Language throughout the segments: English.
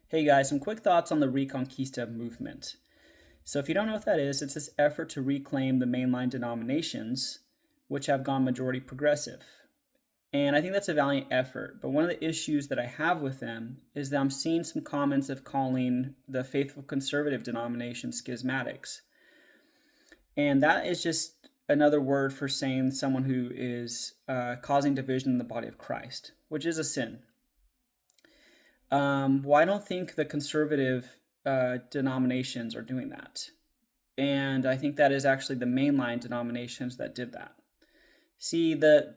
Hey guys, some quick thoughts on the Reconquista movement. So, if you don't know what that is, it's this effort to reclaim the mainline denominations, which have gone majority progressive. And I think that's a valiant effort. But one of the issues that I have with them is that I'm seeing some comments of calling the faithful conservative denomination schismatics. And that is just another word for saying someone who is causing division in the body of Christ, which is a sin. Well, I don't think the conservative denominations are doing that. And I think that is actually the mainline denominations that did that. See, the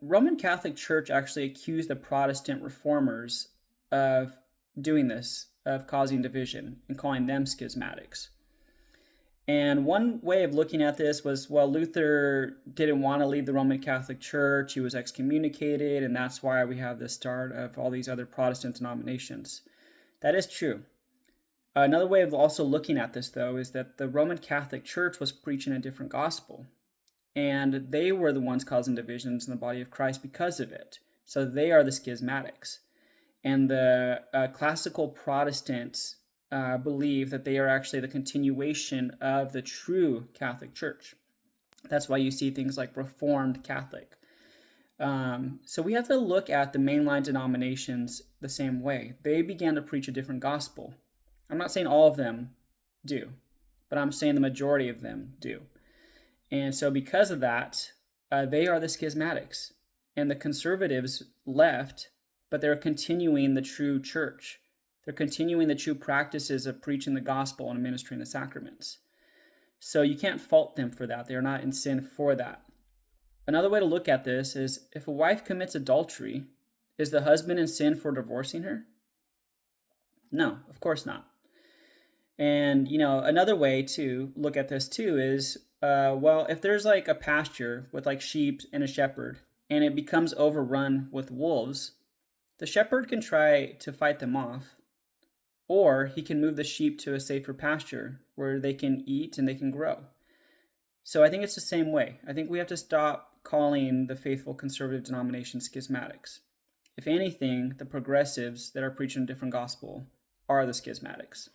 Roman Catholic Church actually accused the Protestant reformers of doing this, of causing division, and calling them schismatics. And one way of looking at this was, well, Luther didn't want to leave the Roman Catholic Church. He was excommunicated, and that's why we have the start of all these other Protestant denominations. That is true. Another way of also looking at this, though, is that the Roman Catholic Church was preaching a different gospel, and they were the ones causing divisions in the body of Christ because of it. So they are the schismatics. And the classical Protestants believe that they are actually the continuation of the true Catholic Church. That's why you see things like Reformed Catholic. So we have to look at the mainline denominations the same way. They began to preach a different gospel. I'm not saying all of them do, but I'm saying the majority of them do. And so because of that, they are the schismatics. And the conservatives left, but they're continuing the true church. They're continuing the true practices of preaching the gospel and administering the sacraments. So you can't fault them for that. They're not in sin for that. Another way to look at this is if a wife commits adultery, is the husband in sin for divorcing her? No, of course not. And, another way to look at this too is, well, if there's like a pasture with like sheep and a shepherd and it becomes overrun with wolves, the shepherd can try to fight them off, or he can move the sheep to a safer pasture where they can eat and they can grow. So I think it's the same way. I think we have to stop calling the faithful conservative denomination schismatics. If anything, the progressives that are preaching a different gospel are the schismatics.